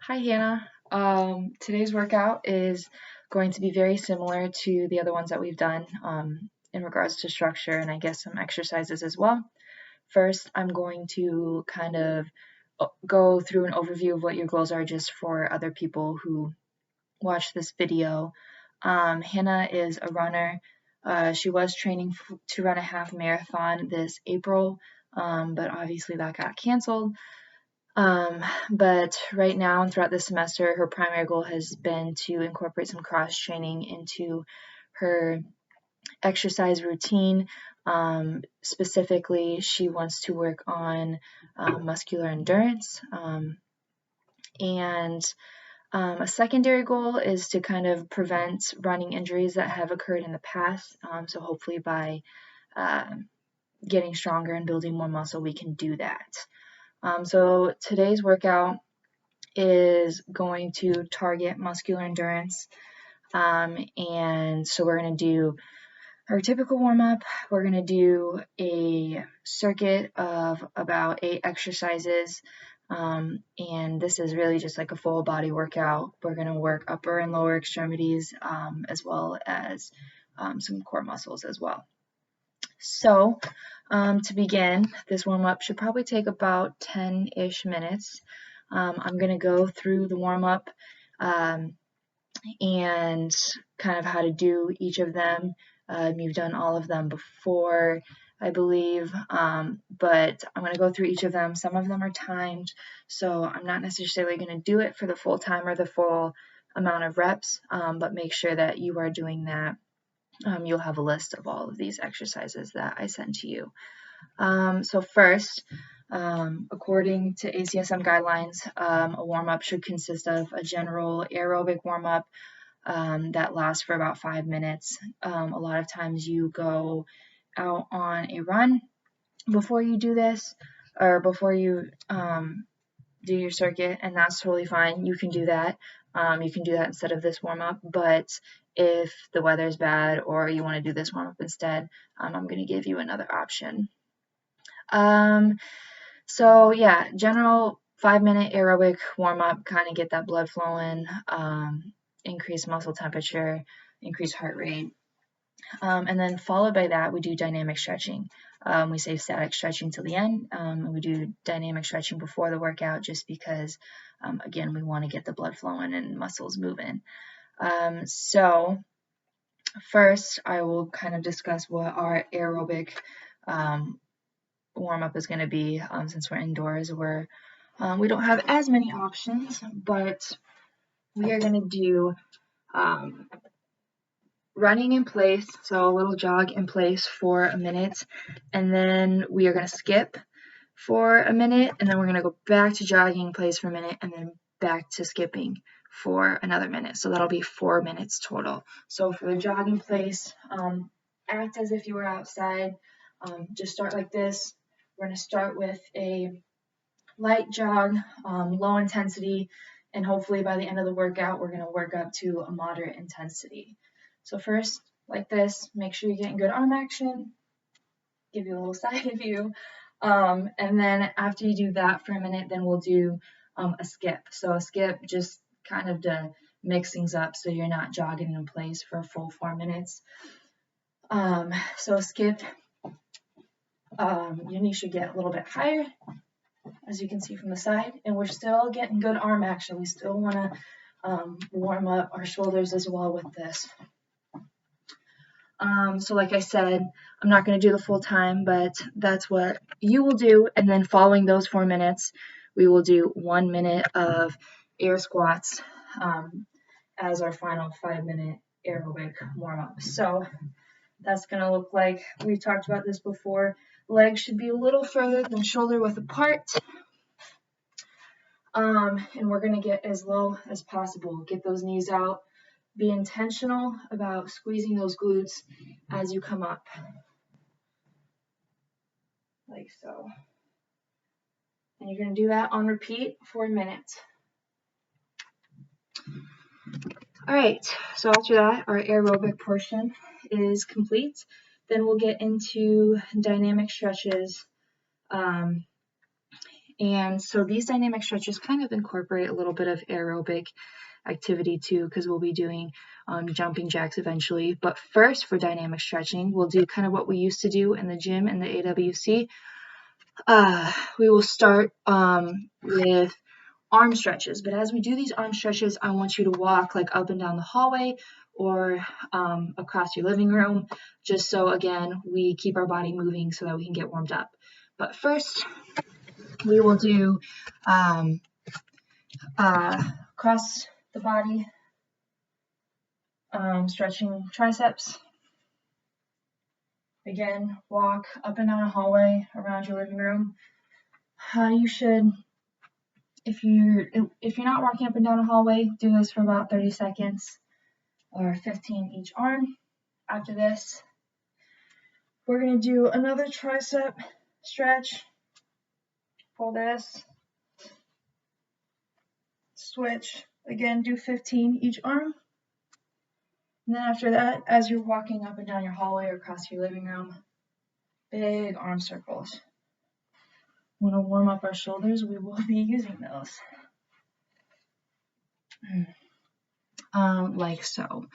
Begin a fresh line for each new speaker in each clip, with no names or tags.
Hi, Hannah. Today's workout is going to be very similar to the other ones that we've done in regards to structure and I guess some exercises as well. First, I'm going to kind of go through an overview of what your goals are just for other people who watch this video. Hannah is a runner. She was training to run a half marathon this April, but obviously that got canceled. But right now and throughout the semester, her primary goal has been to incorporate some cross training into her exercise routine. Specifically, she wants to work on muscular endurance. And a secondary goal is to kind of prevent running injuries that have occurred in the past. So hopefully by getting stronger and building more muscle, we can do that. So today's workout is going to target muscular endurance. And so we're going to do our typical warm-up. We're going to do a circuit of about 8 exercises. And this is really just like a full body workout. We're going to work upper and lower extremities as well as some core muscles as well. So to begin, this warm-up should probably take about 10-ish minutes. I'm going to go through the warm-up and kind of how to do each of them. You've done all of them before, I believe, but I'm going to go through each of them. Some of them are timed, so I'm not necessarily going to do it for the full time or the full amount of reps, but make sure that you are doing that. You'll have a list of all of these exercises that I send to you. So first, according to ACSM guidelines, a warm-up should consist of a general aerobic warm-up that lasts for about 5 minutes. A lot of times you go out on a run before you do this, or before you do your circuit, and that's totally fine. You can do that. You can do that instead of this warm-up, but if the weather is bad or you want to do this warm-up instead, I'm going to give you another option. So yeah, general 5-minute aerobic warm-up, kind of get that blood flowing, increase muscle temperature, increase heart rate. And then followed by that, we do dynamic stretching. We save static stretching till the end, and we do dynamic stretching before the workout just because, again, we want to get the blood flowing and muscles moving. So first, I will kind of discuss what our aerobic warm-up is going to be. Since we're indoors, we don't have as many options, but we are going to do running in place, so a little jog in place for a minute, and then we are going to skip for a minute, and then we're going to go back to jogging in place for a minute, and then back to skipping for another minute. So that'll be 4 minutes total. So for the jog in place, act as if you were outside. Just start like this. We're going to start with a light jog, low intensity, and hopefully by the end of the workout, we're going to work up to a moderate intensity. So first, like this, make sure you're getting good arm action, give you a little side view, and then after you do that for a minute, then we'll do a skip. So a skip just kind of to mix things up so you're not jogging in place for a full 4 minutes. So a skip, your knee should get a little bit higher, as you can see from the side, and we're still getting good arm action. We still want to warm up our shoulders as well with this. So like I said, I'm not going to do the full time, but that's what you will do. And then following those 4 minutes, we will do 1 minute of air squats as our final 5-minute aerobic warm-up. So that's going to look like, we talked about this before, legs should be a little further than shoulder width apart. And we're going to get as low as possible. Get those knees out. Be intentional about squeezing those glutes as you come up, like so. And you're going to do that on repeat for a minute. All right, so after that, our aerobic portion is complete. Then we'll get into dynamic stretches. And so these dynamic stretches kind of incorporate a little bit of aerobic activity too, because we'll be doing jumping jacks eventually. But first, for dynamic stretching, we'll do kind of what we used to do in the gym and the AWC. We will start with arm stretches, but as we do these arm stretches, I want you to walk like up and down the hallway or across your living room, just so again we keep our body moving so that we can get warmed up. But first, we will do across the body, stretching triceps. Again, walk up and down a hallway around your living room. You should, if you're not walking up and down a hallway, do this for about 30 seconds or 15 each arm. After this, we're going to do another tricep stretch. Pull this, switch, again do 15 each arm. And then after that, as you're walking up and down your hallway or across your living room, big arm circles. Want to warm up our shoulders, we will be using those. Like so.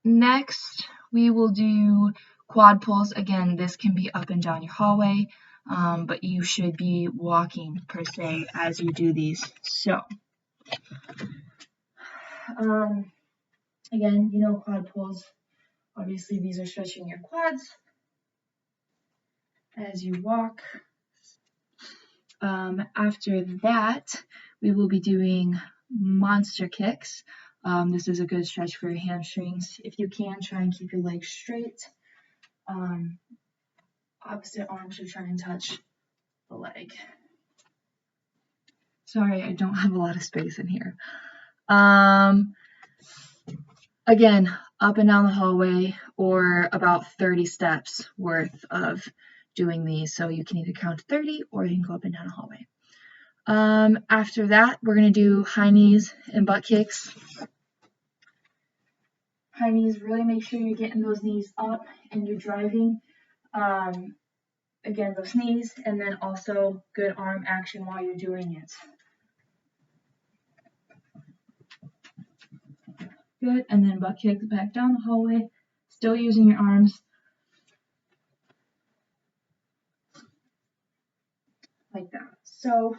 Next, we will do quad pulls. Again, this can be up and down your hallway, but you should be walking per se as you do these. So, again, you know quad pulls. Obviously, these are stretching your quads as you walk. After that, we will be doing monster kicks. This is a good stretch for your hamstrings. If you can, try and keep your legs straight. Opposite arm should try and touch the leg. Sorry, I don't have a lot of space in here. Again, up and down the hallway or about 30 steps worth of doing these. So you can either count 30 or you can go up and down a hallway. After that, we're going to do high knees and butt kicks. High knees, really make sure you're getting those knees up and you're driving, again, those knees, and then also good arm action while you're doing it. Good, and then butt kicks back down the hallway, still using your arms. Like that. So,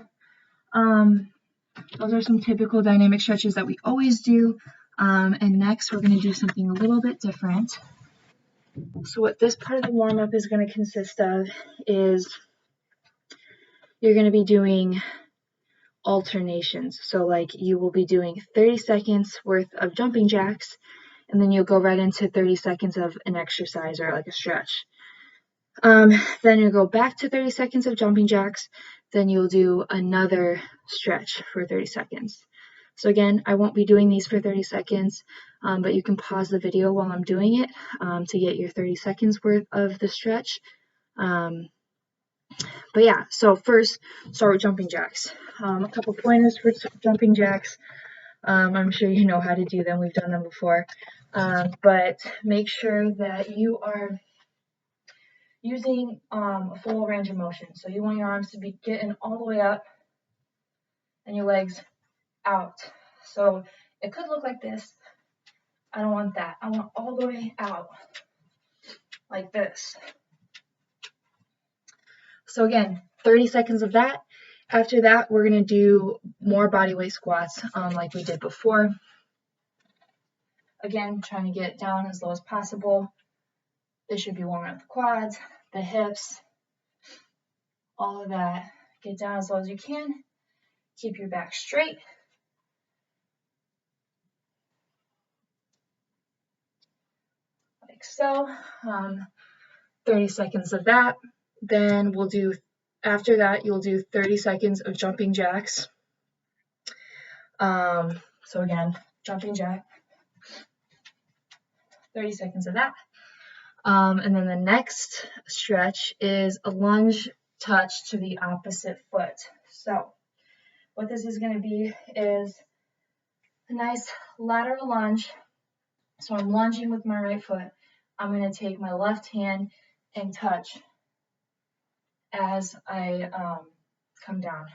those are some typical dynamic stretches that we always do. And next, we're going to do something a little bit different. So what this part of the warm-up is going to consist of is you're going to be doing alternations. So like you will be doing 30 seconds worth of jumping jacks, and then you'll go right into 30 seconds of an exercise or like a stretch. Then you'll go back to 30 seconds of jumping jacks, then you'll do another stretch for 30 seconds. So again, I won't be doing these for 30 seconds, but you can pause the video while I'm doing it to get your 30 seconds worth of the stretch. But yeah, so first, start with jumping jacks. A couple pointers for jumping jacks. I'm sure you know how to do them. We've done them before. But make sure that you are using a full range of motion. So you want your arms to be getting all the way up and your legs out. So it could look like this. I don't want that. I want all the way out like this. So again, 30 seconds of that. After that, we're going to do more body weight squats like we did before. Again, trying to get down as low as possible. This should be warming up the quads, the hips, all of that. Get down as low as you can. Keep your back straight. Like so. 30 seconds of that. Then we'll do, after that, you'll do 30 seconds of jumping jacks. So again, jumping jack. 30 seconds of that. And then the next stretch is a lunge touch to the opposite foot. So what this is going to be is a nice lateral lunge. So I'm lunging with my right foot. I'm going to take my left hand and touch as I come down.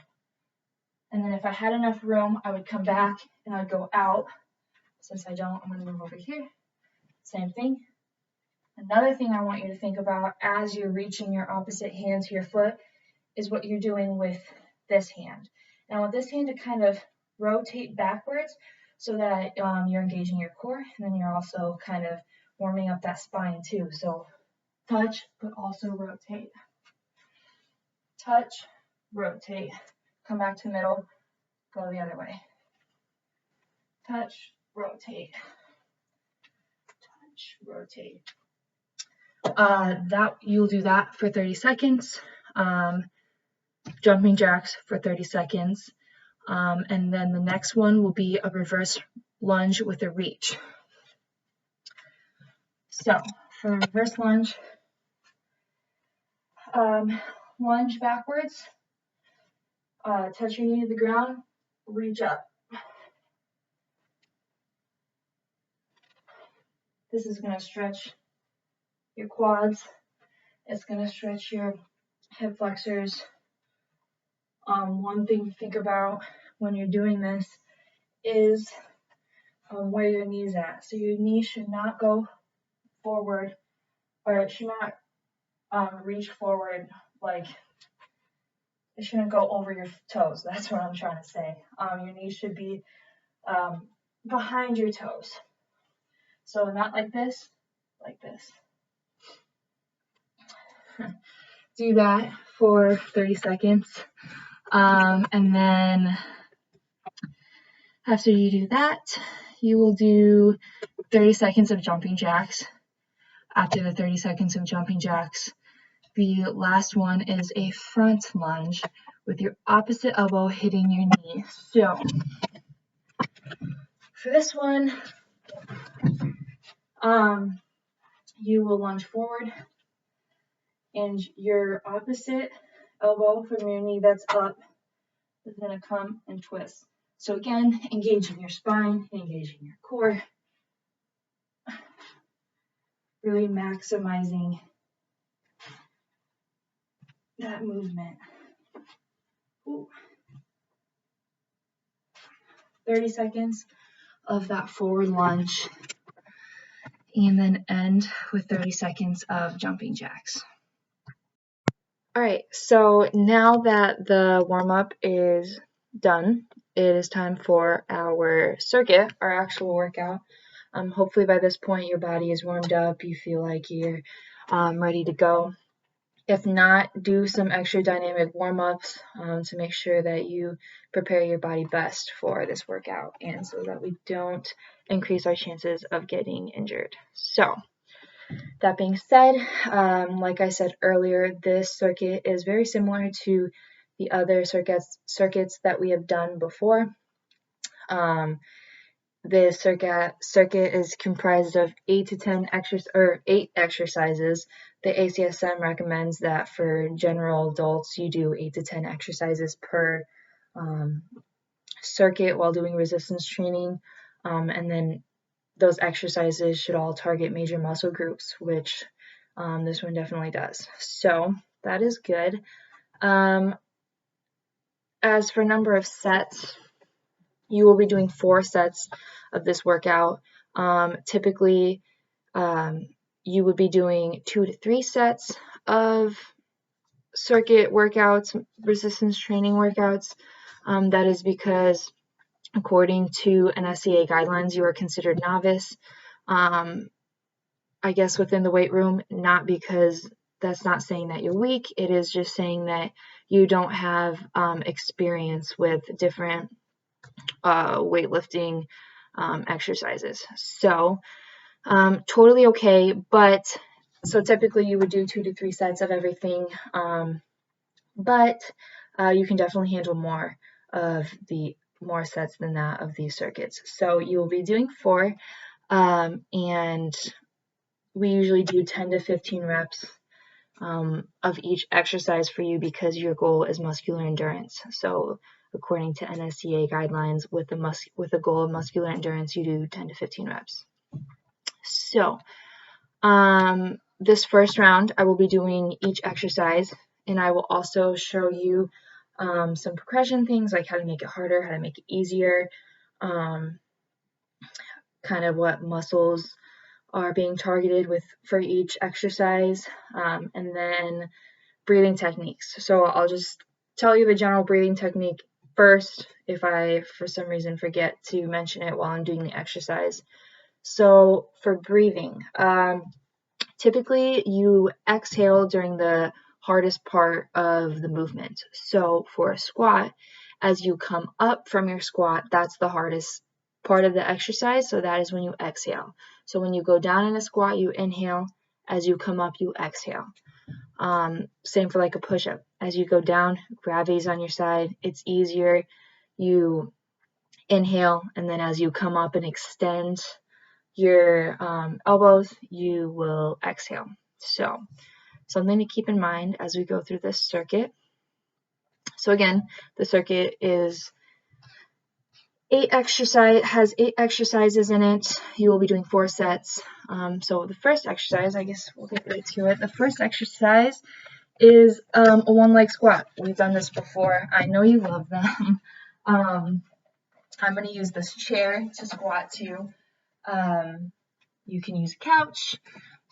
And then if I had enough room, I would come back and I'd go out. Since I don't, I'm going to move over here. Same thing. Another thing I want you to think about as you're reaching your opposite hand to your foot is what you're doing with this hand. And I want this hand to kind of rotate backwards so that you're engaging your core, and then you're also kind of warming up that spine too. So touch, but also rotate. Touch, rotate. Come back to middle, go the other way. Touch, rotate. Touch, rotate. That you'll do that for 30 seconds. Jumping jacks for 30 seconds. And then the next one will be a reverse lunge with a reach. So for the reverse lunge, lunge backwards, touch your knee to the ground, reach up. This is going to stretch your quads. It's going to stretch your hip flexors. One thing to think about when you're doing this is where your knee's at. So your knee should not go forward, or it should not reach forward, like it shouldn't go over your toes. That's what I'm trying to say. Your knee should be behind your toes. So not like this, like this. Do that for 30 seconds. And then after you do that, you will do 30 seconds of jumping jacks. After the 30 seconds of jumping jacks, the last one is a front lunge with your opposite elbow hitting your knee. So for this one, you will lunge forward and your opposite elbow from your knee that's up is going to come and twist. So again, engaging your spine, engaging your core, really maximizing that movement. Ooh. 30 seconds of that forward lunge, and then end with 30 seconds of jumping jacks. All right, so now that the warm-up is done, it is time for our circuit, our actual workout. Hopefully by this point your body is warmed up, you feel like you're ready to go. If not, do some extra dynamic warm-ups to make sure that you prepare your body best for this workout, and so that we don't increase our chances of getting injured. So that being said, like I said earlier, this circuit is very similar to the other circuits that we have done before. The circuit is comprised of 8 exercises. The ACSM recommends that for general adults, you do 8 to 10 exercises per circuit while doing resistance training. And then those exercises should all target major muscle groups, which this one definitely does. So that is good. As for number of sets, you will be doing 4 sets of this workout. Typically, you would be doing 2 to 3 sets of circuit workouts, resistance training workouts. That is because according to NSCA guidelines, you are considered novice. I guess within the weight room, not because that's not saying that you're weak. It is just saying that you don't have experience with different weightlifting exercises. So totally okay, but so typically you would do 2 to 3 sets of everything, but you can definitely handle more sets than that of these circuits. So you will be doing 4, and we usually do 10 to 15 reps of each exercise for you because your goal is muscular endurance. So according to NSCA guidelines, with the goal of muscular endurance, you do 10 to 15 reps. So this first round, I will be doing each exercise and I will also show you some progression things, like how to make it harder, how to make it easier, kind of what muscles are being targeted for each exercise, and then breathing techniques. So I'll just tell you the general breathing technique first if I for some reason forget to mention it while I'm doing the exercise. So for breathing, typically you exhale during the hardest part of the movement. So for a squat, as you come up from your squat, that's the hardest part of the exercise, so that is when you exhale. So when you go down in a squat, you inhale. As you come up, you exhale. Same for like a push-up. As you go down, gravity's on your side. It's easier. You inhale, and then as you come up and extend your elbows, you will exhale. So something to keep in mind as we go through this circuit. So again, the circuit is 8 exercises in it. You will be doing 4 sets. So the first exercise, I guess we'll get right to it. The first exercise is a one-leg squat. We've done this before. I know you love them. I'm going to use this chair to squat to. You can use a couch.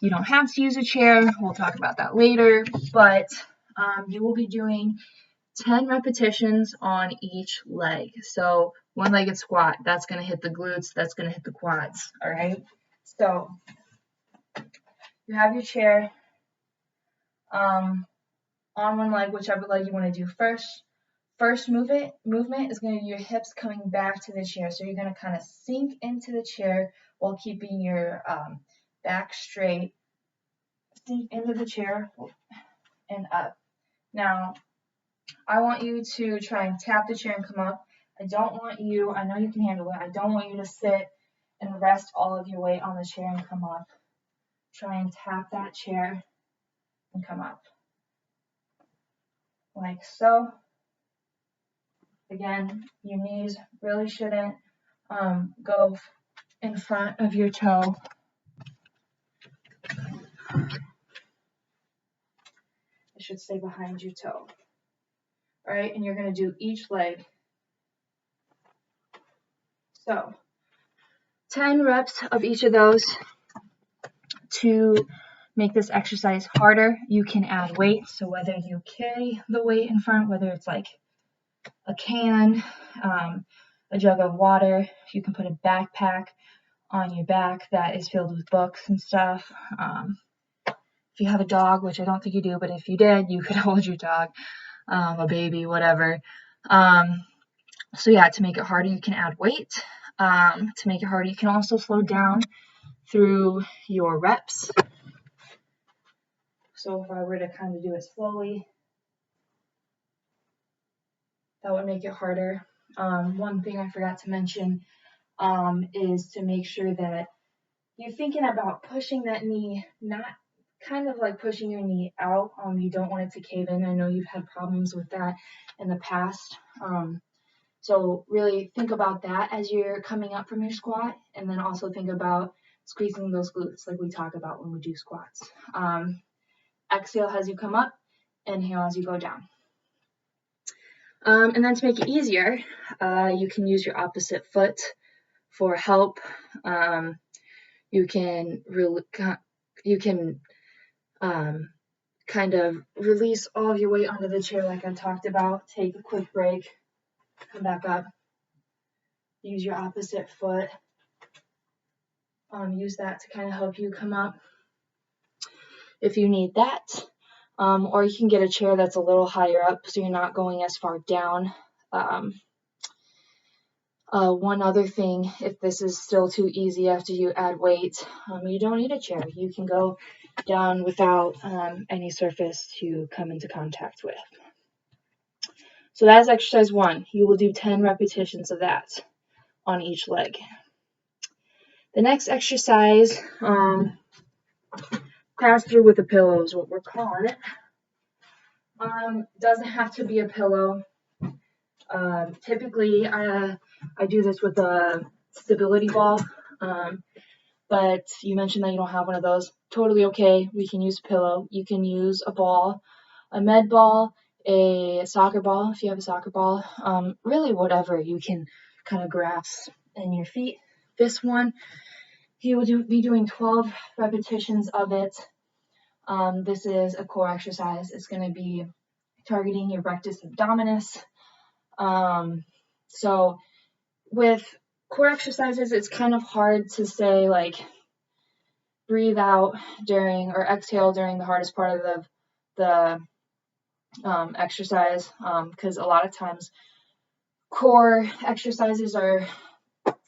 You don't have to use a chair. We'll talk about that later. But you will be doing 10 repetitions on each leg. So one-legged squat, that's going to hit the glutes, that's going to hit the quads, all right? So you have your chair on one leg, whichever leg you want to do first. First movement is going to be your hips coming back to the chair. So you're going to kind of sink into the chair while keeping your back straight. Sink into the chair and up. Now, I want you to try and tap the chair and come up. I know you can handle it. I don't want you to sit and rest all of your weight on the chair and come up. Try and tap that chair and come up. Like so. Again, your knees really shouldn't go in front of your toe. It should stay behind your toe. All right, and you're going to do each leg. So 10 reps of each of those. To make this exercise harder, you can add weight. So whether you carry the weight in front, whether it's like a can, a jug of water, you can put a backpack on your back that is filled with books and stuff. If you have a dog, which I don't think you do, but if you did, you could hold your dog, a baby, whatever. So yeah, to make it harder, you can add weight. To make it harder, you can also slow down through your reps. So if I were to kind of do it slowly, that would make it harder. One thing I forgot to mention is to make sure that you're thinking about pushing that knee, not kind of like pushing your knee out. You don't want it to cave in. I know you've had problems with that in the past. So really think about that as you're coming up from your squat, and then also think about squeezing those glutes like we talk about when we do squats. Exhale as you come up, inhale as you go down. And then to make it easier, you can use your opposite foot for help. You can kind of release all of your weight onto the chair like I talked about. Take a quick break, come back up. Use your opposite foot. Use that to kind of help you come up if you need that. Or you can get a chair that's a little higher up so you're not going as far down. One other thing, if this is still too easy after you add weight, you don't need a chair. You can go down without any surface to come into contact with. So that is exercise 1. You will do 10 repetitions of that on each leg. The next exercise, pass through with a pillow is what we're calling it. Doesn't have to be a pillow. Typically, I do this with a stability ball, but you mentioned that you don't have one of those. Totally okay. We can use a pillow. You can use a ball. a med ball, a soccer ball, if you have a soccer ball, really whatever you can kind of grasp in your feet. This one, he will be doing 12 repetitions of it. This is a core exercise. It's going to be targeting your rectus abdominis. So with core exercises, it's kind of hard to say like breathe out during or exhale during the hardest part of the exercise, because a lot of times core exercises are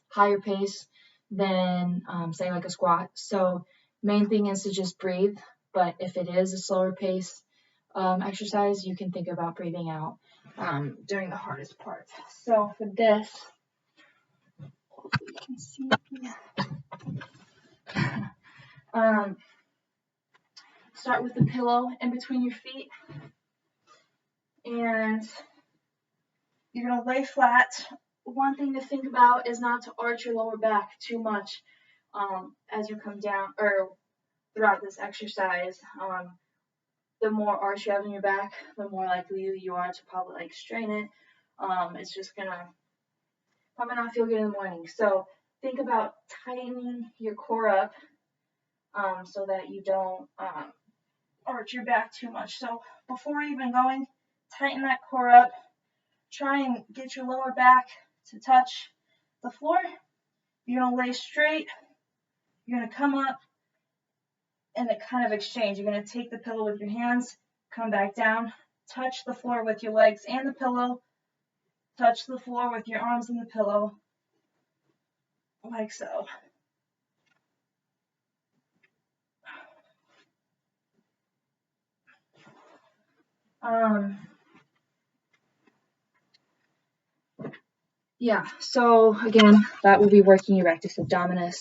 higher pace than say like a squat. So main thing is to just breathe, but if it is a slower pace exercise, you can think about breathing out during the hardest part. So for this, hopefully you can see start with the pillow in between your feet, and you're going to lay flat. One thing to think about is not to arch your lower back too much as you come down or throughout this exercise. The more arch you have in your back, the more likely you are to probably like strain it. It's just gonna probably not feel good in the morning. So think about tightening your core up so that you don't arch your back too much. So before even going, tighten that core up. Try and get your lower back to touch the floor. You're gonna lay straight. You're gonna come up and a kind of exchange. You're gonna take the pillow with your hands, come back down, touch the floor with your legs and the pillow, touch the floor with your arms and the pillow, like so. Yeah, so again, that will be working your rectus abdominis.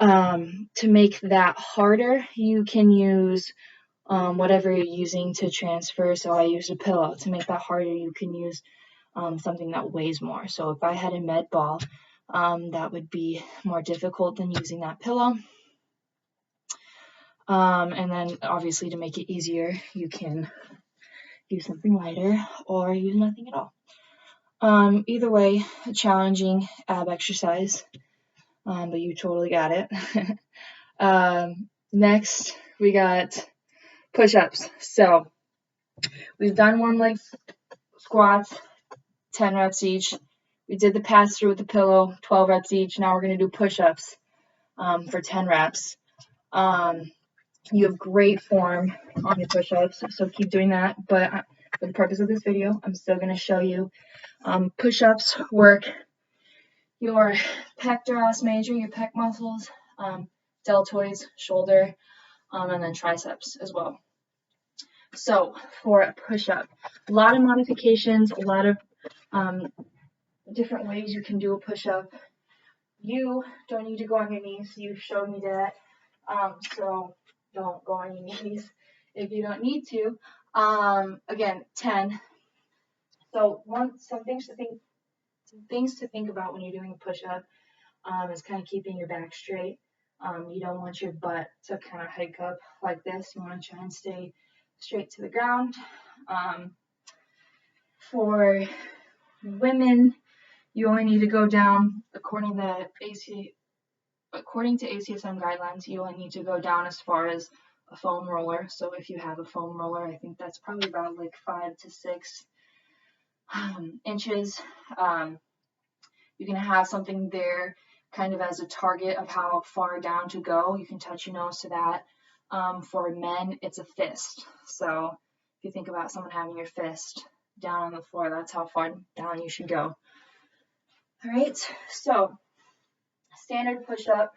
To make that harder, you can use whatever you're using to transfer. So I use a pillow. To make that harder, you can use something that weighs more. So if I had a med ball, that would be more difficult than using that pillow. And then obviously to make it easier, you can use something lighter or use nothing at all. Either way, a challenging ab exercise, but you totally got it. Next, we got push-ups. So we've done one leg squats, 10 reps each. We did the pass-through with the pillow, 12 reps each. Now we're going to do push-ups for 10 reps. You have great form on your push-ups, so keep doing that. But for the purpose of this video, I'm still going to show you push-ups work your pectoralis major, your pec muscles, deltoids, shoulder, and then triceps as well. So for a push-up, a lot of modifications, a lot of different ways you can do a push-up. You don't need to go on your knees. You showed me that. So don't go on your knees if you don't need to. Again, 10. So some things to think about when you're doing a push-up is kind of keeping your back straight. You don't want your butt to kind of hike up like this. You want to try and stay straight to the ground. For women, you only need to go down, according to ACSM guidelines, you only need to go down as far as a foam roller. So if you have a foam roller, I think that's probably about like 5 to 6 inches. You can have something there kind of as a target of how far down to go. You can touch your nose to that. For men, it's a fist. So if you think about someone having your fist down on the floor, that's how far down you should go. All right, so standard push-up.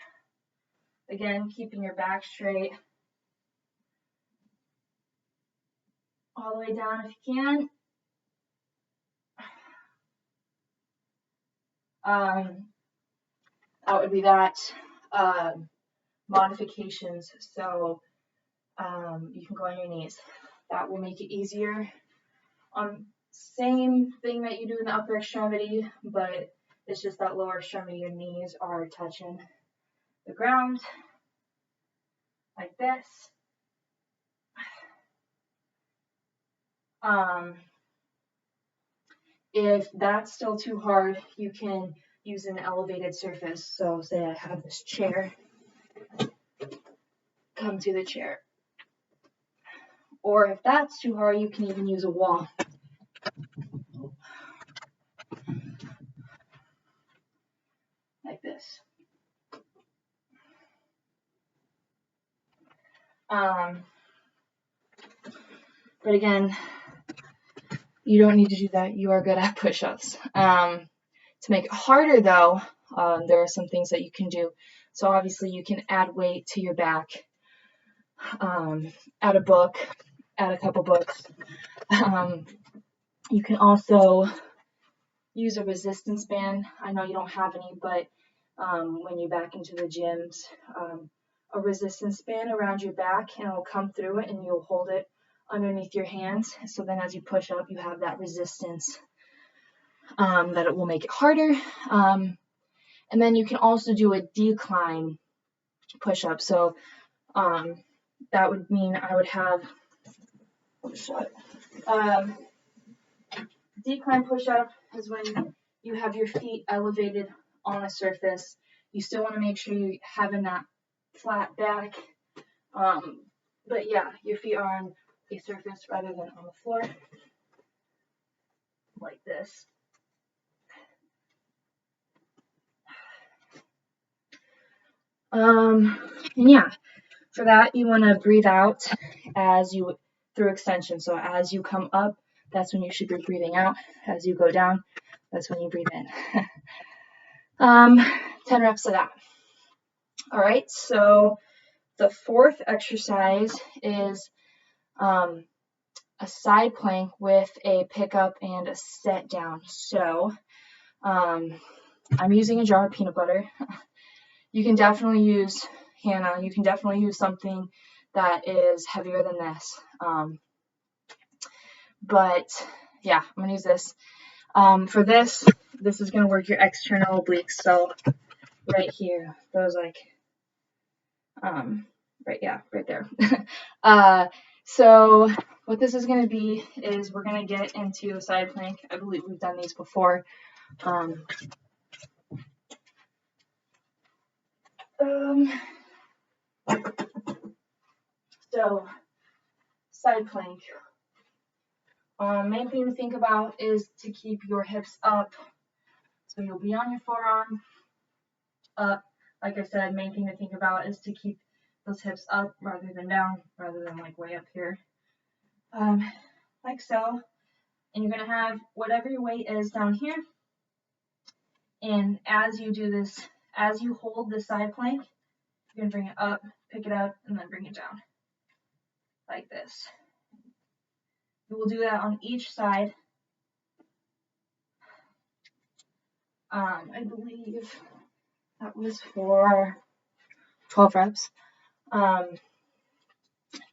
Again, keeping your back straight all the way down if you can. That would be that. Modifications, so you can go on your knees. That will make it easier. Same thing that you do in the upper extremity, but it's just that lower extremity, your knees are touching the ground like this. If that's still too hard, you can use an elevated surface. So say I have this chair, come to the chair. Or if that's too hard, you can even use a wall. Like this. But again, you don't need to do that. You are good at push-ups. To make it harder though, there are some things that you can do. So obviously you can add weight to your back, add a book, add a couple books. You can also use a resistance band. I know you don't have any, but when you back into the gyms, a resistance band around your back, and it'll come through it and you'll hold it underneath your hands. So then as you push up, you have that resistance that it will make it harder. And then you can also do a decline push-up. So that would mean I would have decline push-up is when you have your feet elevated on a surface. You still want to make sure you're having that flat back. But yeah, your feet are on a surface rather than on the floor. Like this. And yeah, for that you want to breathe out as you through extension. So as you come up, that's when you should be breathing out. As you go down, that's when you breathe in. 10 reps of that. All right, so the fourth exercise is a side plank with a pickup and a set down. So I'm using a jar of peanut butter. You can definitely use, Hannah, you can definitely use something that is heavier than this. But yeah, I'm gonna use this. For this is gonna work your external obliques. So right here, those like, right there. So what this is gonna be is we're gonna get into a side plank. I believe we've done these before. So side plank. Main thing to think about is to keep your hips up. So you'll be on your forearm up. Like I said, main thing to think about is to keep those hips up rather than down, rather than like way up here. Like so. And you're going to have whatever your weight is down here. And as you do this, as you hold the side plank, you're going to bring it up, pick it up, and then bring it down. Like this. You will do that on each side. I believe that was for 12 reps.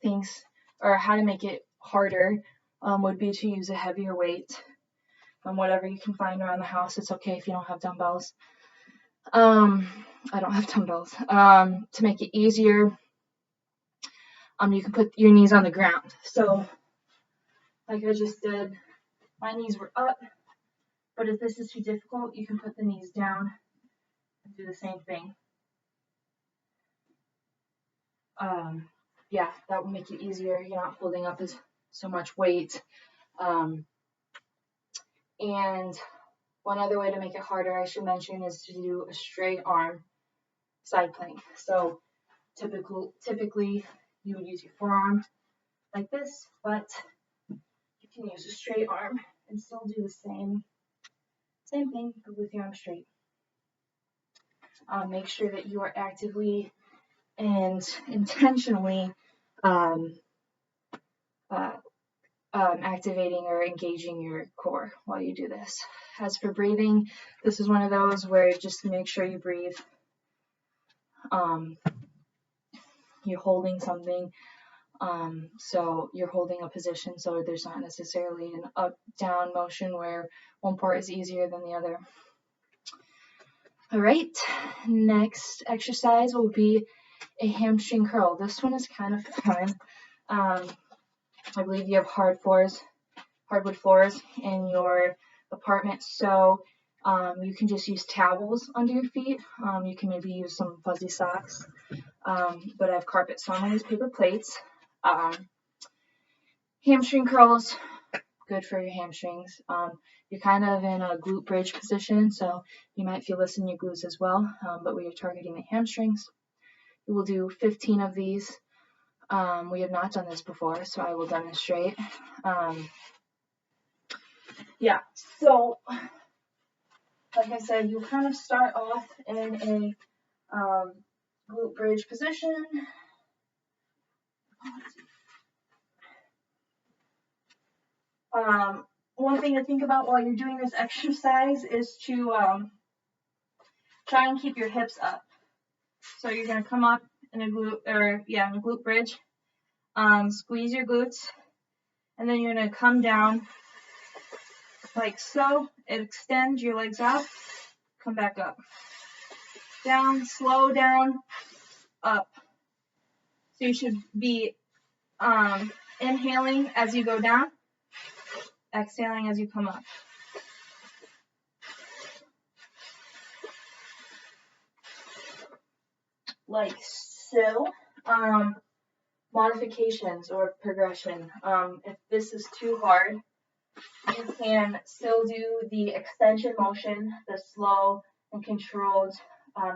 Things, or how to make it harder, would be to use a heavier weight. Whatever you can find around the house. It's okay if you don't have dumbbells. I don't have dumbbells. To make it easier, you can put your knees on the ground. So, like I just did, my knees were up. But if this is too difficult, you can put the knees down and do the same thing. Yeah, that will make it easier. You're not holding up so much weight. And one other way to make it harder, I should mention, is to do a straight arm side plank. So typically you would use your forearm like this, but you can use a straight arm and still do the same thing, but with your arm straight. Make sure that you are actively and intentionally activating or engaging your core while you do this. As for breathing, this is one of those where just make sure you breathe. You're holding something, so you're holding a position, so there's not necessarily an up-down motion where one part is easier than the other. All right, next exercise will be a hamstring curl. This one is kind of fun. I believe you have hard floors hardwood floors in your apartment, so you can just use towels under your feet. You can maybe use some fuzzy socks, but I have carpet, so I'm gonna use paper plates. Hamstring curls, good for your hamstrings. You're kind of in a glute bridge position, so you might feel this in your glutes as well, but we are targeting the hamstrings. We will do 15 of these. We have not done this before, so I will demonstrate. Yeah, so like I said, you kind of start off in a glute bridge position. One thing to think about while you're doing this exercise is to try and keep your hips up. So you're going to come up in a glute bridge, squeeze your glutes, and then you're going to come down like so. Extend your legs out, come back up, down, slow down, up. So you should be inhaling as you go down, exhaling as you come up. Like so. Modifications or progression. If this is too hard, you can still do the extension motion, the slow and controlled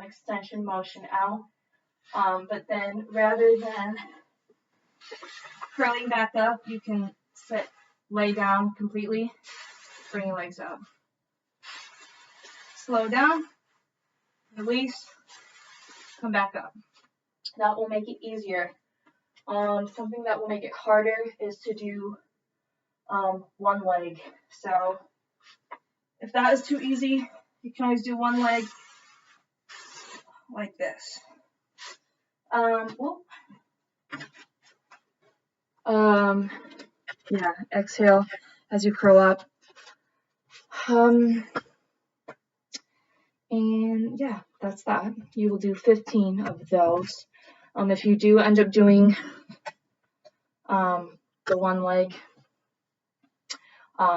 extension motion out. But then rather than curling back up, you can lay down completely, bring your legs up. Slow down, release, come back up. That will make it easier. Something that will make it harder is to do one leg. So if that is too easy, you can always do one leg like this. Yeah, exhale as you curl up. And yeah, that's that. You will do 15 of those. If you do end up doing the one leg,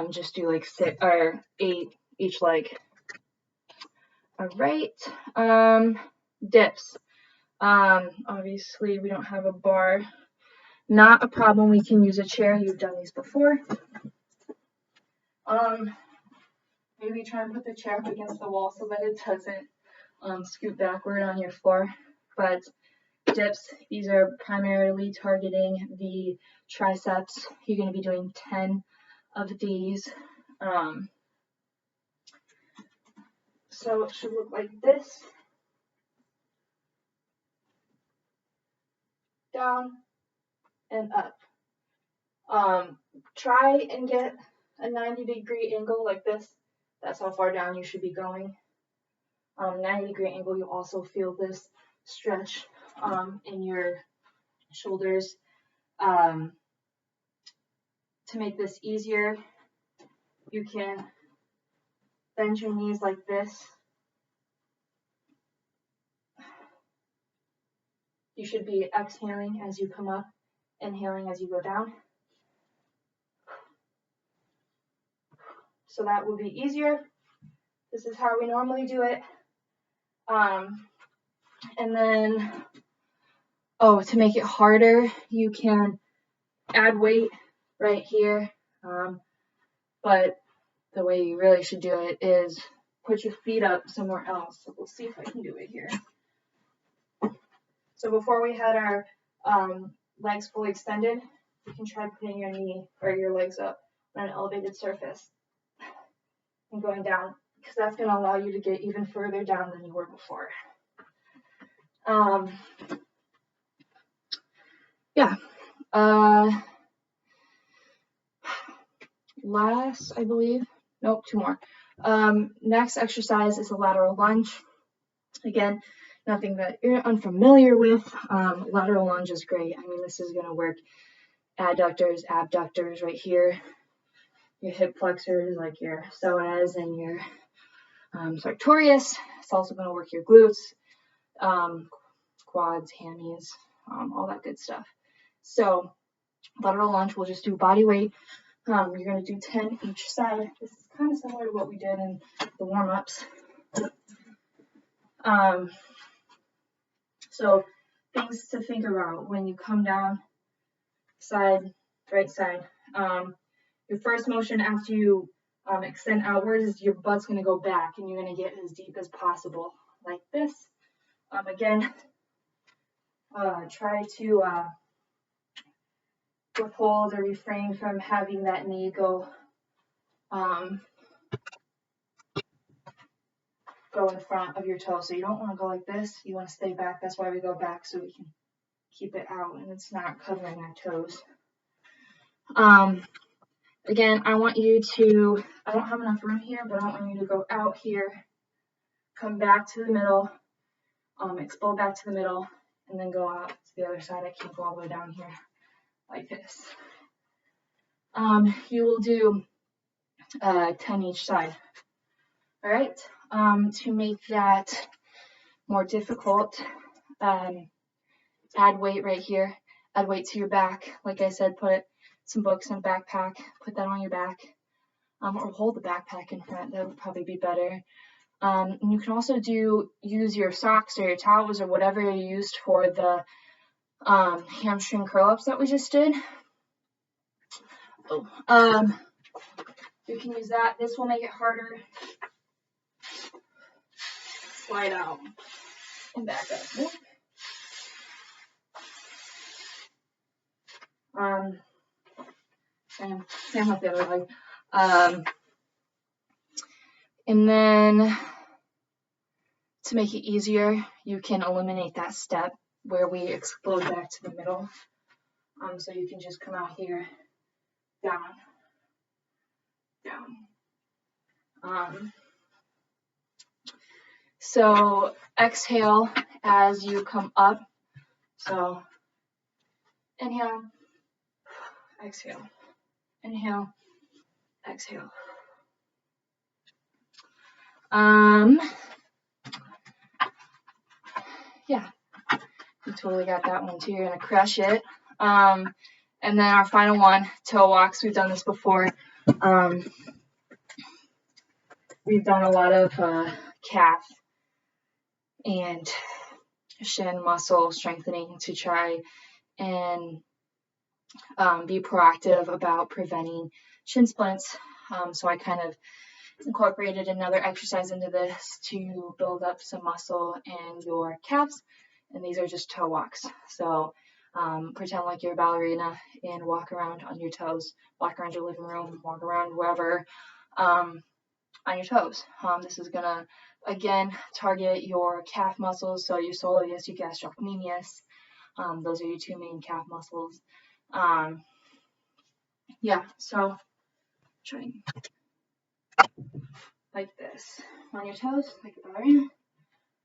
just do like 6 or 8 each leg. All right. Dips. Obviously we don't have a bar. Not a problem. We can use a chair. You've done these before. Maybe try and put the chair up against the wall so that it doesn't scoot backward on your floor. But dips, these are primarily targeting the triceps. You're going to be doing 10 of these. So it should look like this. Down and up. Try and get a 90-degree angle like this. That's how far down you should be going. 90-degree angle, you also feel this stretch in your shoulders. To make this easier, you can bend your knees like this. You should be exhaling as you come up, inhaling as you go down. So that will be easier. This is how we normally do it. And then, to make it harder, you can add weight right here. But the way you really should do it is put your feet up somewhere else. So we'll see if I can do it here. So before we had our legs fully extended, you can try putting your knee or your legs up on an elevated surface and going down, because that's going to allow you to get even further down than you were before. Last, I believe, nope, 2 more. Next exercise is a lateral lunge. Again, nothing that you're unfamiliar with. Lateral lunge is great. I mean, this is going to work adductors, abductors right here, your hip flexors like your psoas and your sartorius. It's also going to work your glutes, quads, hammies, all that good stuff. So lateral lunge, we'll just do body weight You're going to do 10 each side. This is kind of similar to what we did in the warm-ups. So things to think about when you come down side, right side. Your first motion after you extend outwards is your butt's going to go back, and you're going to get as deep as possible, like this. Again, try to withhold or refrain from having that knee go in front of your toe. So you don't want to go like this. You want to stay back. That's why we go back, so we can keep it out and it's not covering our toes. Again, I want you to, I don't have enough room here, but I want you to go out here, come back to the middle, explode back to the middle, and then go out to the other side. I can't go all the way down here like this. You will do 10 each side. All right. To make that more difficult, add weight right here. Add weight to your back. Like I said, put some books in a backpack. Put that on your back, or hold the backpack in front. That would probably be better. And you can also use your socks or your towels or whatever you used for the hamstring curl-ups that we just did. You can use that. This will make it harder. Slide out and back up. Same with the other leg. And then to make it easier, you can eliminate that step where we explode back to the middle. So you can just come out here, down. So exhale as you come up. So inhale, exhale, inhale, exhale. Yeah, you totally got that one too. You're gonna crush it. And then our final one, toe walks. We've done this before. We've done a lot of calf and shin muscle strengthening to try and be proactive about preventing shin splints. So I kind of incorporated another exercise into this to build up some muscle in your calves, and these are just toe walks. So pretend like you're a ballerina and walk around on your toes, walk around your living room, walk around wherever on your toes. This is gonna again target your calf muscles, so your soleus, your gastrocnemius. Those are your two main calf muscles. So try like this on your toes, like a ballerina,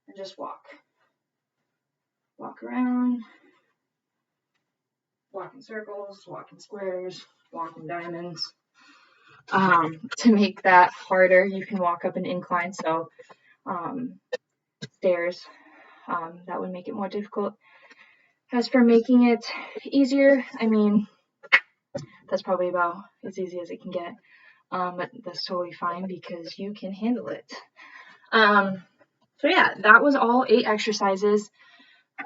and just walk around, walk in circles, walk in squares, walk in diamonds. To make that harder, you can walk up an incline, so stairs, that would make it more difficult. As for making it easier, I mean, that's probably about as easy as it can get, but that's totally fine because you can handle it. So yeah, that was all 8 exercises.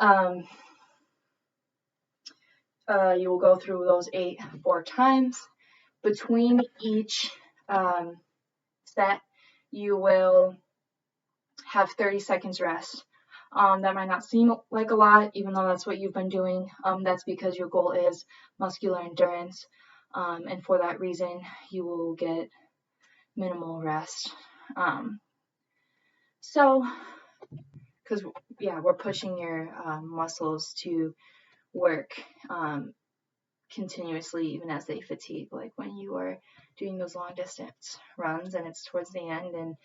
You will go through those 8 4 times. Between each set, you will have 30 seconds rest. That might not seem like a lot, even though that's what you've been doing. That's because your goal is muscular endurance, and for that reason, you will get minimal rest. Because we're pushing your muscles to work continuously, even as they fatigue, like when you are doing those long distance runs and it's towards the end, and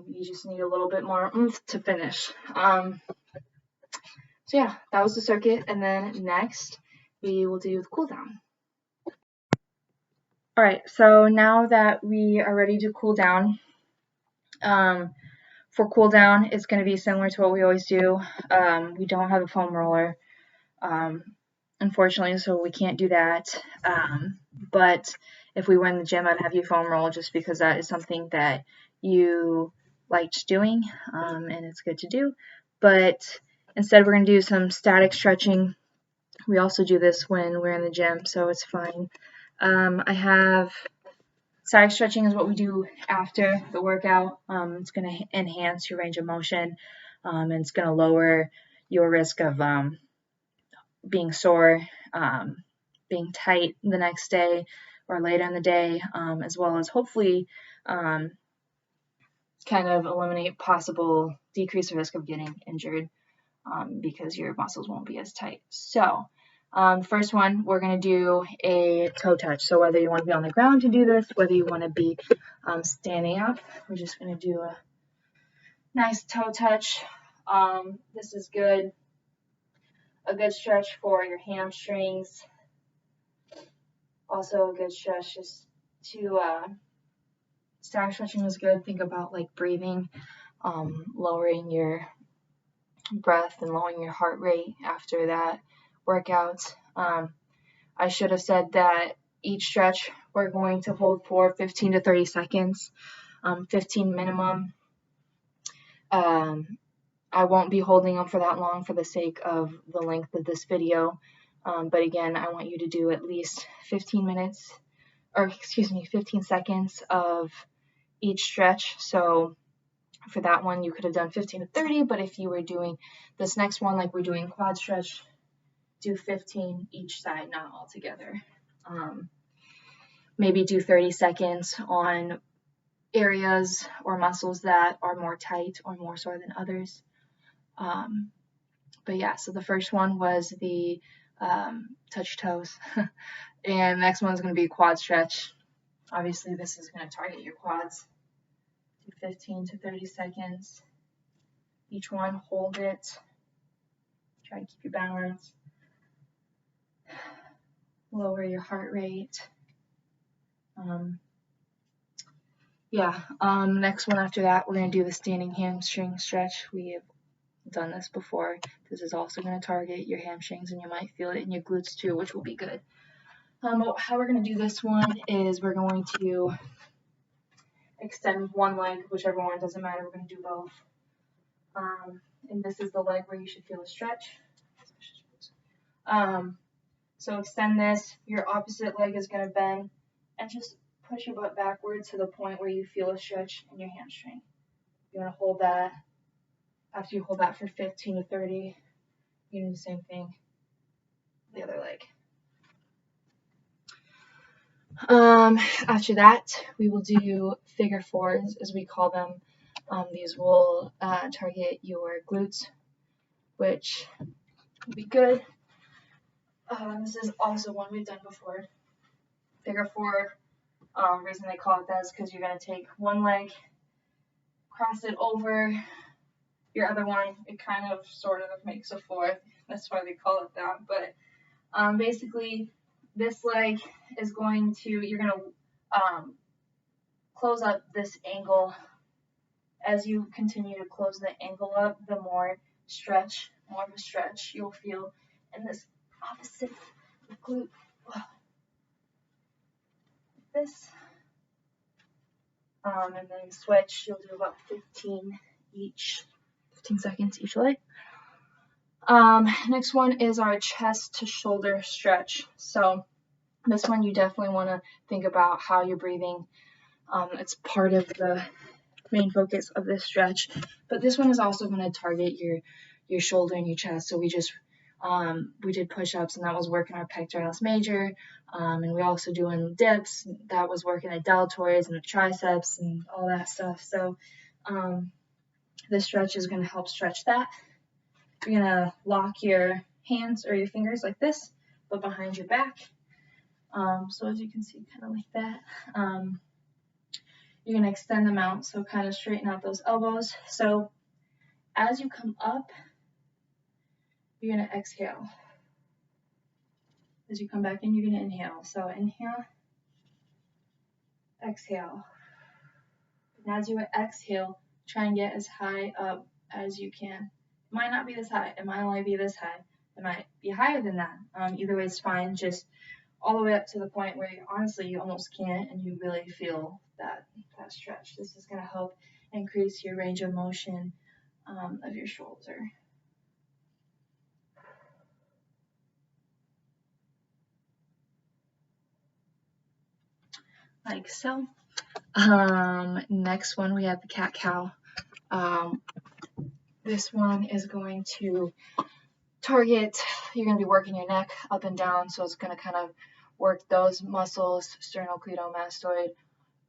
you just need a little bit more oomph to finish. So yeah, that was the circuit, and then next we will do the cool down. All right, so now that we are ready to cool down, for cool down, it's going to be similar to what we always do. We don't have a foam roller, unfortunately, so we can't do that. But if we were in the gym, I'd have you foam roll just because that is something that you liked doing, and it's good to do. But instead, we're going to do some static stretching. We also do this when we're in the gym, so it's fine. I have static stretching is what we do after the workout. It's going to enhance your range of motion, and it's going to lower your risk of being sore, being tight the next day or later in the day, as well as hopefully kind of eliminate possible decrease the risk of getting injured because your muscles won't be as tight. So first one, we're going to do a toe touch. So whether you want to be on the ground to do this, whether you want to be standing up, we're just going to do a nice toe touch. This is good. A good stretch for your hamstrings. Also a good stretch just to static stretching is good. Think about like breathing, lowering your breath and lowering your heart rate after that workout. I should have said that each stretch we're going to hold for 15 to 30 seconds, 15 minimum. I won't be holding them for that long for the sake of the length of this video. But again, I want you to do at least 15 seconds of each stretch. So for that one, you could have done 15 to 30, but if you were doing this next one, like we're doing quad stretch, do 15 each side, not all together. Maybe do 30 seconds on areas or muscles that are more tight or more sore than others. But yeah, so the first one was the touch toes, and the next one's going to be quad stretch. Obviously, this is going to target your quads. Do 15 to 30 seconds. Each one, hold it. Try to keep your balance. Lower your heart rate. Next one after that, we're going to do the standing hamstring stretch. We have done this before. This is also going to target your hamstrings, and you might feel it in your glutes too, which will be good. How we're going to do this one is we're going to extend one leg, whichever one, doesn't matter. We're going to do both. And this is the leg where you should feel a stretch. So extend this. Your opposite leg is going to bend, and just push your butt backwards to the point where you feel a stretch in your hamstring. You want to hold that. After you hold that for 15 to 30, you do the same thing, the other leg. After that, we will do figure fours, as we call them. These will target your glutes, which will be good. This is also one we've done before. Figure four, reason they call it that is because you're going to take one leg, cross it over your other one. It kind of sort of makes a fourth. That's why they call it that. But basically, this leg is going to, you're going to close up this angle. As you continue to close the angle up, the more of a stretch you'll feel in this opposite glute. This. And then switch, you'll do about 15 seconds each leg. Next one is our chest to shoulder stretch. So this one you definitely want to think about how you're breathing. It's part of the main focus of this stretch, but this one is also going to target your shoulder and your chest. So we did push-ups, and that was working our pectoralis major, and we also doing dips. That was working the deltoids and the triceps and all that stuff. So this stretch is going to help stretch that. You're going to lock your hands or your fingers like this, but behind your back. So as you can see, kind of like that. You're going to extend them out, so kind of straighten out those elbows. So as you come up, you're going to exhale. As you come back in, you're going to inhale. So inhale, exhale. And as you exhale, try and get as high up as you can. It might not be this high. It might only be this high. It might be higher than that. Either way is fine. Just all the way up to the point where honestly you almost can't, and you really feel that stretch. This is going to help increase your range of motion of your shoulder. Like so. Next one we have the cat-cow. This one is going to target, you're going to be working your neck up and down, so it's going to kind of work those muscles, sternocleidomastoid,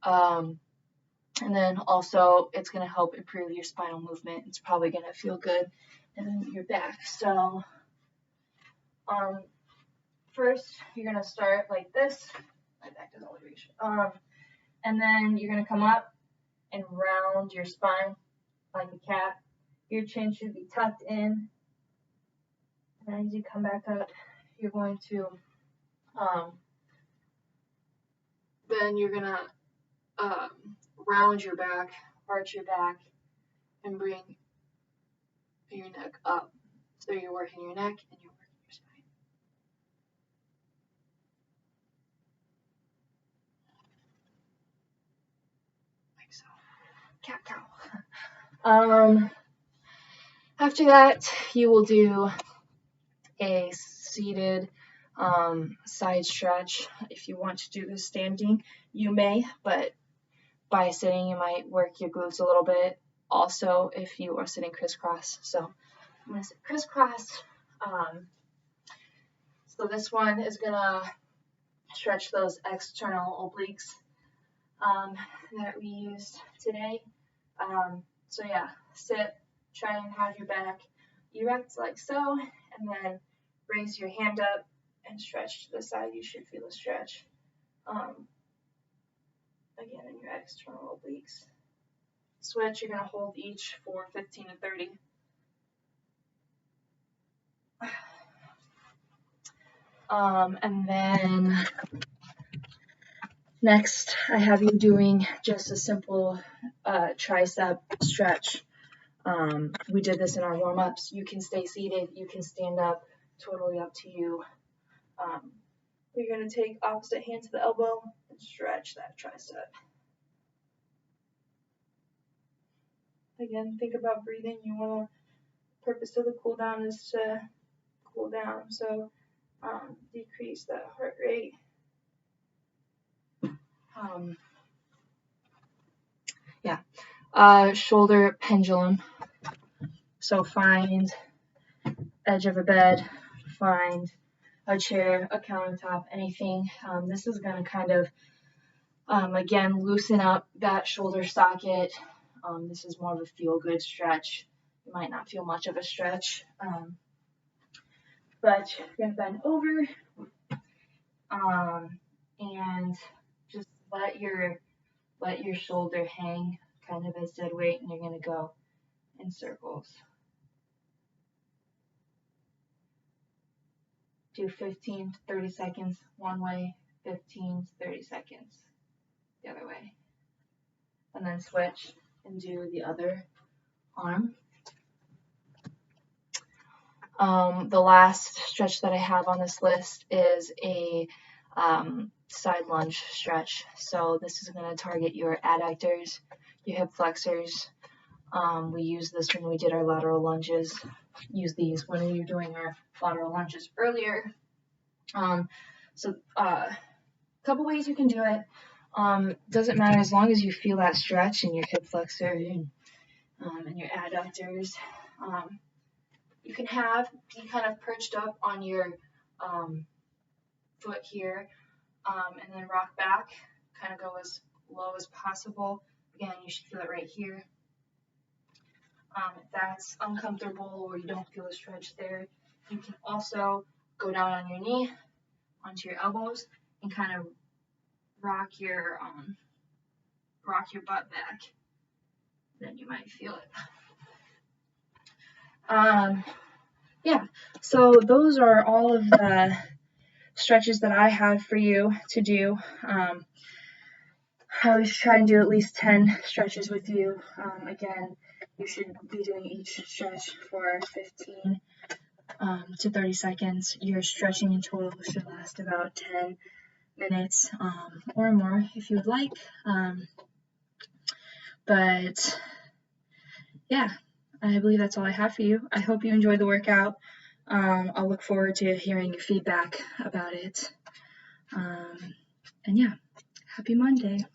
and then also it's going to help improve your spinal movement. It's probably going to feel good in your back. So first you're going to start like this. My back doesn't always reach. And then you're going to come up and round your spine like a cat. Your chin should be tucked in. And as you come back up, you're going to, then you're going to round your back, arch your back, and bring your neck up. So you're working your neck and you're working your spine. Like so. Cat-cow. After that, you will do a seated side stretch. If you want to do this standing, you may, but by sitting, you might work your glutes a little bit. Also, if you are sitting crisscross. So I'm going to sit crisscross. So this one is going to stretch those external obliques that we used today. So yeah, sit, try and have your back erect like so, and then raise your hand up and stretch to the side. You should feel a stretch again in your external obliques. Switch, you're going to hold each for 15 to 30. And then next I have you doing just a simple tricep stretch. We did this in our warm-ups. You can stay seated, you can stand up, totally up to you. You're going to take opposite hand to the elbow and stretch that tricep. Again, think about breathing. You want the purpose of the cool down is to cool down, so decrease that heart rate. Shoulder pendulum. So find edge of a bed, find a chair, a countertop, anything. This is going to kind of, again, loosen up that shoulder socket. This is more of a feel-good stretch. You might not feel much of a stretch, but you're going to bend over and just let your shoulder hang kind of as dead weight, and you're going to go in circles. Do 15 to 30 seconds one way, 15 to 30 seconds the other way. And then switch and do the other arm. The last stretch that I have on this list is a side lunge stretch. So this is going to target your adductors, your hip flexors. We used this when we did our lateral lunges. Use these when we were doing our lateral lunges earlier. So a couple ways you can do it. Doesn't matter as long as you feel that stretch in your hip flexor and your adductors. You can be kind of perched up on your foot here, and then rock back, kind of go as low as possible. Again, you should feel it right here. If that's uncomfortable or you don't feel a stretch there, you can also go down on your knee, onto your elbows, and kind of rock your butt back. Then you might feel it. Yeah, so those are all of the stretches that I have for you to do. I always try and do at least 10 stretches with you. Again, you should be doing each stretch for 15 to 30 seconds. Your stretching in total should last about 10 minutes or more if you would like. But yeah, I believe that's all I have for you. I hope you enjoyed the workout. I'll look forward to hearing your feedback about it. And yeah, happy Monday.